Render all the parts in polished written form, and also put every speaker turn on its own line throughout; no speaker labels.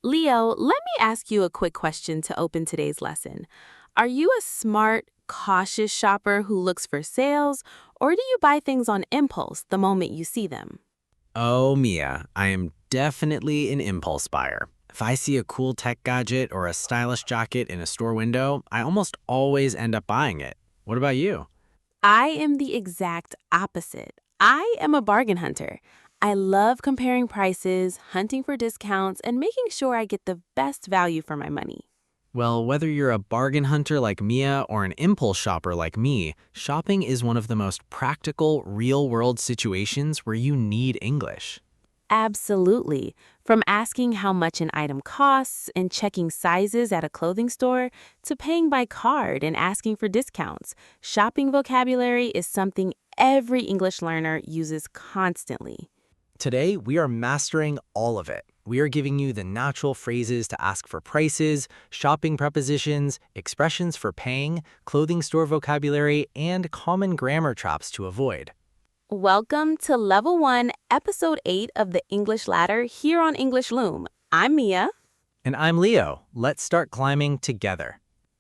Leo, let me ask you a quick question to open today's lesson. Are you a smart, cautious shopper who looks for sales, or do you buy things on impulse the moment you see them?
Oh, Mia, I am definitely an impulse buyer. If I see a cool tech gadget or a stylish jacket in a store window, I almost always end up buying it. What about you?
I am the exact opposite. I am a bargain hunter. I love comparing prices, hunting for discounts, and making sure I get the best value for my money.
Well, whether you're a bargain hunter like Mia or an impulse shopper like me, shopping is one of the most practical, real-world situations where you need English.
Absolutely. From asking how much an item costs and checking sizes at a clothing store to paying by card and asking for discounts, shopping vocabulary is something every English learner uses constantly.
Today, we are mastering all of it. We are giving you the natural phrases to ask for prices, shopping prepositions, expressions for paying, clothing store vocabulary, and common grammar traps to avoid.
Welcome to Level 1, Episode 8 of the English Ladder here on English Loom. I'm Mia.
And I'm Leo. Let's start climbing together.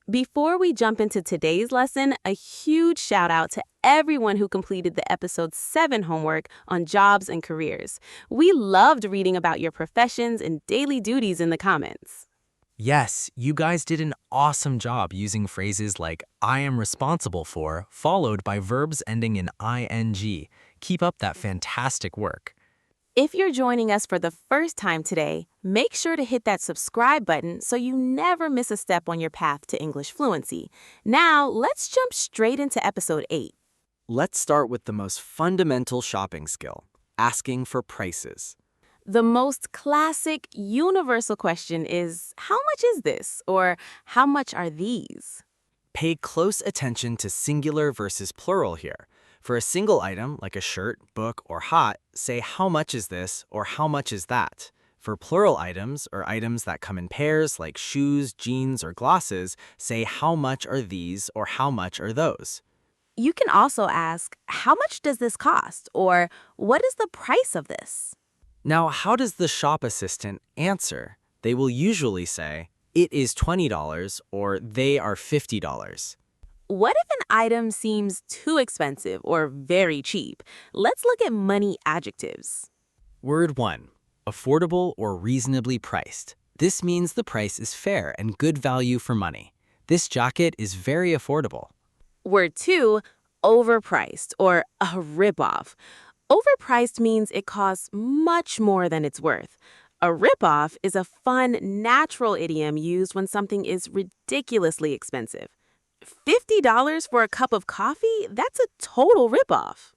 Before we jump into today's lesson, a huge shout out to everyone who completed the episode 7 homework on jobs and careers. We loved reading about your professions and daily duties in the comments.
Yes, you guys did an awesome job using phrases like I am responsible for, followed by verbs ending in ing. Keep up that fantastic work.
If you're joining us for the first time today, make sure to hit that subscribe button so you never miss a step on your path to English fluency. Now, let's jump straight into episode 8.
Let's start with the most fundamental shopping skill, asking for prices.
The most classic, universal question is, how much is this? Or how much are these?
Pay close attention to singular versus plural here. For a single item, like a shirt, book, or hat, say how much is this or how much is that. For plural items or items that come in pairs, like shoes, jeans, or glasses, say how much are these or how much are those.
You can also ask, how much does this cost? Or what is the price of this?
Now, how does the shop assistant answer? They will usually say, it is $20 or they are $50.
What if an item seems too expensive or very cheap? Let's look at money adjectives.
Word 1. Affordable or reasonably priced. This means the price is fair and good value for money. This jacket is very affordable.
Word 2, overpriced or a ripoff. Overpriced means it costs much more than it's worth. A ripoff is a fun, natural idiom used when something is ridiculously expensive. $50 for a cup of coffee? That's a total ripoff.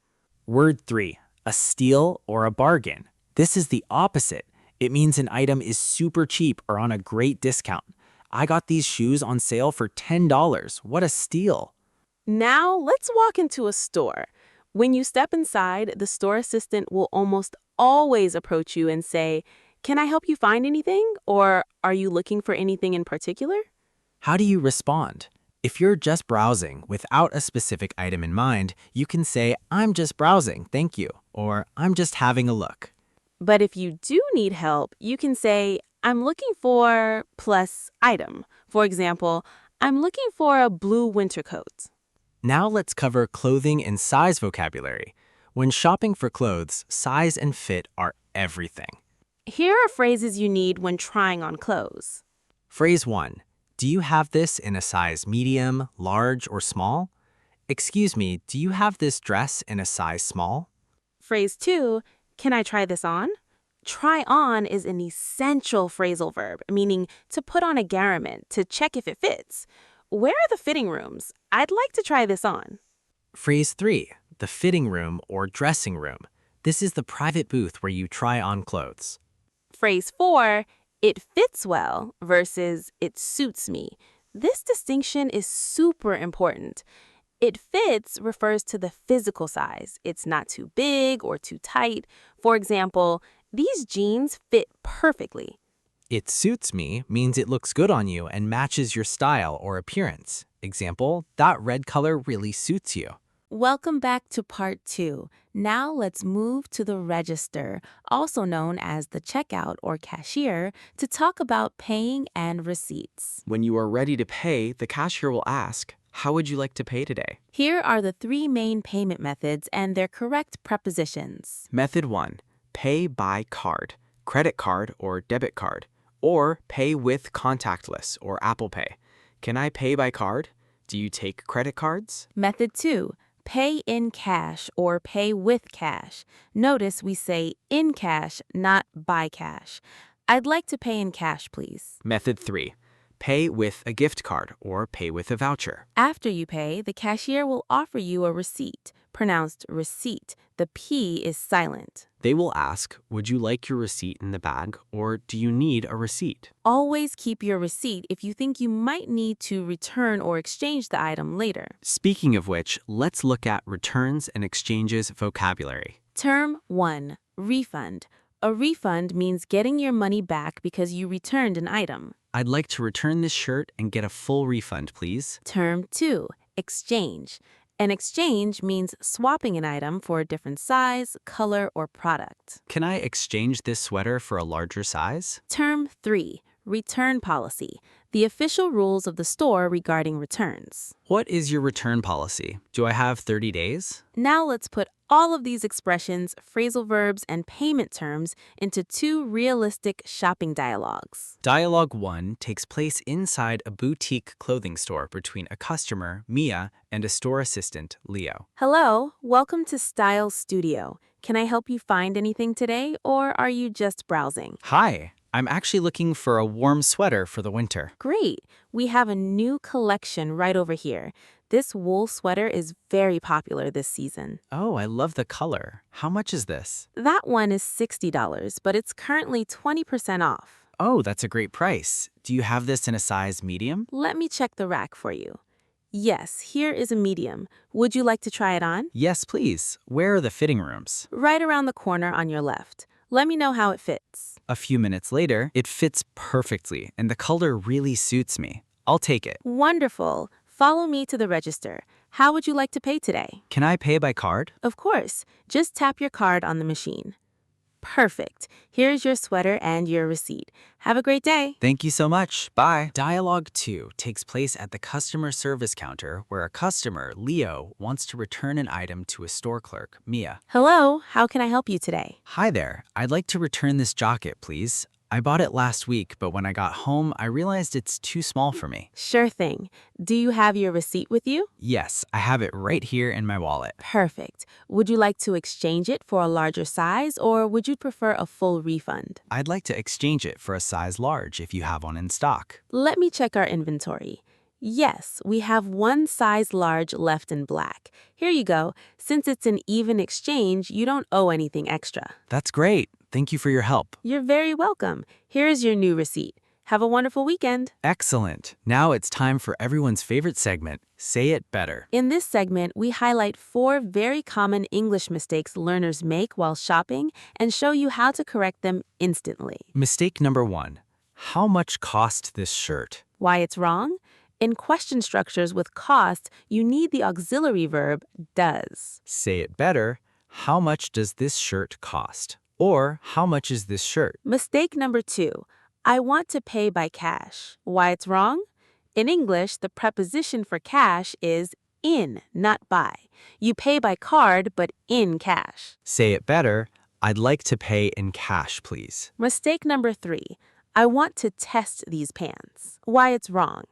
Word 3. A steal or a bargain. This is the opposite. It means an item is super cheap or on a great discount. I got these shoes on sale for $10. What a steal.
Now, let's walk into a store. When you step inside, the store assistant will almost always approach you and say, "Can I help you find anything?" Or, "Are you looking for anything in particular?"
How do you respond? If you're just browsing without a specific item in mind, you can say, I'm just browsing, thank you, or I'm just having a look.
But if you do need help, you can say, "I'm looking for plus item." For example, "I'm looking for a blue winter coat."
Now let's cover clothing and size vocabulary. When shopping for clothes, size and fit are everything.
Here are phrases you need when trying on clothes.
Phrase 1. Do you have this in a size medium, large, or small? Excuse me, do you have this dress in a size small?
Phrase 2, "Can I try this on?" Try on is an essential phrasal verb, meaning to put on a garment to check if it fits. Where are the fitting rooms? I'd like to try this on.
Phrase 3. The fitting room or dressing room. This is the private booth where you try on clothes.
Phrase 4, "It fits well" versus "it suits me." This distinction is super important. It fits refers to the physical size. It's not too big or too tight. For example, these jeans fit perfectly.
It suits me means it looks good on you and matches your style or appearance. Example, that red color really suits you.
Welcome back to part 2. Now let's move to the register, also known as the checkout or cashier, to talk about paying and receipts.
When you are ready to pay, the cashier will ask, "How would you like to pay today?"
Here are the 3 main payment methods and their correct prepositions.
Method 1. Pay by card, credit card or debit card, or pay with contactless or Apple Pay. Can I pay by card? Do you take credit cards?
Method 2. Pay in cash or pay with cash. Notice we say in cash, not by cash. I'd like to pay in cash, please.
Method 3. Pay with a gift card or pay with a voucher.
After you pay, the cashier will offer you a receipt, pronounced receipt. The P is silent.
They will ask, "Would you like your receipt in the bag or do you need a receipt?"
Always keep your receipt if you think you might need to return or exchange the item later.
Speaking of which, let's look at returns and exchanges vocabulary.
Term 1. Refund. A refund means getting your money back because you returned an item.
I'd like to return this shirt and get a full refund, please.
Term 2. Exchange. An exchange means swapping an item for a different size, color, or product.
Can I exchange this sweater for a larger size?
Term 3. Return policy. The official rules of the store regarding returns.
What is your return policy? Do I have 30 days?
Now let's put all of these expressions, phrasal verbs, and payment terms into 2 realistic shopping dialogues.
Dialogue 1 takes place inside a boutique clothing store between a customer, Mia, and a store assistant, Leo.
Hello, welcome to Style Studio. Can I help you find anything today, or are you just browsing?
Hi, I'm actually looking for a warm sweater for the winter.
Great, we have a new collection right over here. This wool sweater is very popular this season.
Oh, I love the color. How much is this?
That one is $60, but it's currently 20% off.
Oh, that's a great price. Do you have this in a size medium?
Let me check the rack for you. Yes, here is a medium. Would you like to try it on?
Yes, please. Where are the fitting rooms?
Right around the corner on your left. Let me know how it fits.
A few minutes later, it fits perfectly, and the color really suits me. I'll take it.
Wonderful. Follow me to the register. How would you like to pay today?
Can I pay by card?
Of course. Just tap your card on the machine. Perfect. Here's your sweater and your receipt. Have a great day.
Thank you so much. Bye. Dialogue 2 takes place at the customer service counter where a customer, Leo, wants to return an item to a store clerk, Mia.
Hello, how can I help you today?
Hi there. I'd like to return this jacket, please. I bought it last week, but when I got home, I realized it's too small for me.
Sure thing. Do you have your receipt with you?
Yes, I have it right here in my wallet.
Perfect. Would you like to exchange it for a larger size, or would you prefer a full refund?
I'd like to exchange it for a size large if you have one in stock.
Let me check our inventory. Yes, we have one size large left in black. Here you go. Since it's an even exchange, you don't owe anything extra.
That's great. Thank you for your help.
You're very welcome. Here is your new receipt. Have a wonderful weekend.
Excellent. Now it's time for everyone's favorite segment, Say It Better.
In this segment, we highlight 4 very common English mistakes learners make while shopping and show you how to correct them instantly.
Mistake number 1. How much cost this shirt?
Why it's wrong? In question structures with cost, you need the auxiliary verb does.
Say it better. How much does this shirt cost? Or, how much is this shirt?
Mistake number 2. I want to pay by cash. Why it's wrong? In English, the preposition for cash is in, not by. You pay by card, but in cash.
Say it better. I'd like to pay in cash, please.
Mistake number 3. I want to test these pants. Why it's wrong?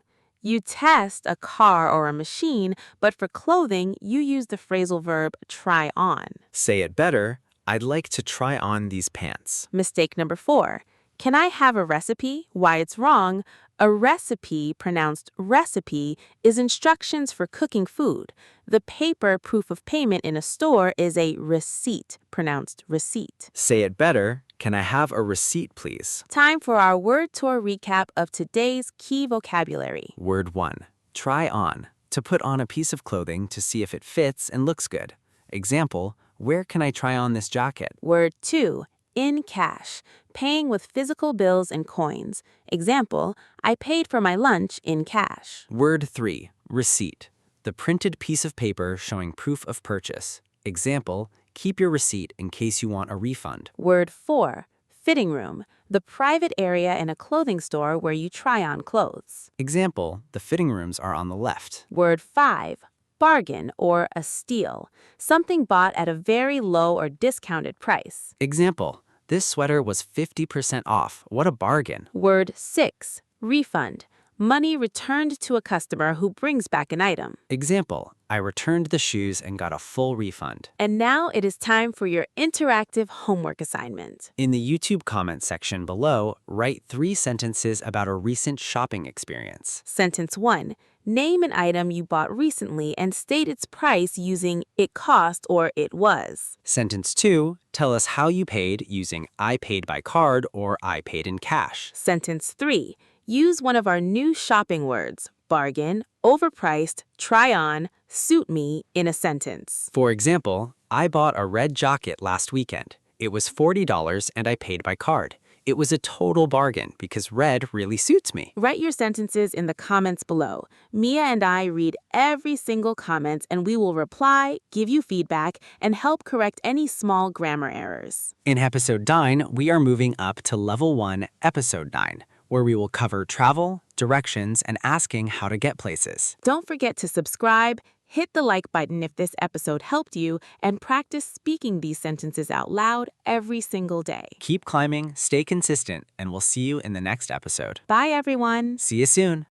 You test a car or a machine, but for clothing, you use the phrasal verb try on.
Say it better. I'd like to try on these pants.
Mistake number 4. Can I have a recipe? Why it's wrong? A recipe, pronounced recipe, is instructions for cooking food. The paper proof of payment in a store is a receipt, pronounced receipt.
Say it better. Can I have a receipt, please?
Time for our word tour recap of today's key vocabulary.
Word 1. Try on. To put on a piece of clothing to see if it fits and looks good. Example, where can I try on this jacket?
Word 2. In cash. Paying with physical bills and coins. Example, I paid for my lunch in cash.
Word 3. Receipt. the printed piece of paper showing proof of purchase. Example, keep your receipt in case you want a refund.
Word 4. Fitting room, the private area in a clothing store where you try on clothes.
Example, the fitting rooms are on the left.
Word 5. Bargain or a steal, something bought at a very low or discounted price.
Example, this sweater was 50% off. What a bargain.
Word 6. Refund, money returned to a customer who brings back an item.
Example, I returned the shoes and got a full refund.
And now it is time for your interactive homework assignment.
In the YouTube comment section below, write 3 sentences about a recent shopping experience.
Sentence 1. Name an item you bought recently and state its price using it cost or it was.
Sentence 2. Tell us how you paid using I paid by card or I paid in cash.
Sentence 3. Use one of our new shopping words, bargain, overpriced, try on, suit me, in a sentence.
For example, I bought a red jacket last weekend. It was $40 and I paid by card. It was a total bargain because red really suits me.
Write your sentences in the comments below. Mia and I read every single comment and we will reply, give you feedback, and help correct any small grammar errors.
In episode 9, we are moving up to level 1, episode 9, where we will cover travel, directions, and asking how to get places.
Don't forget to subscribe, hit the like button if this episode helped you, and practice speaking these sentences out loud every single day.
Keep climbing, stay consistent, and we'll see you in the next episode.
Bye, everyone.
See you soon.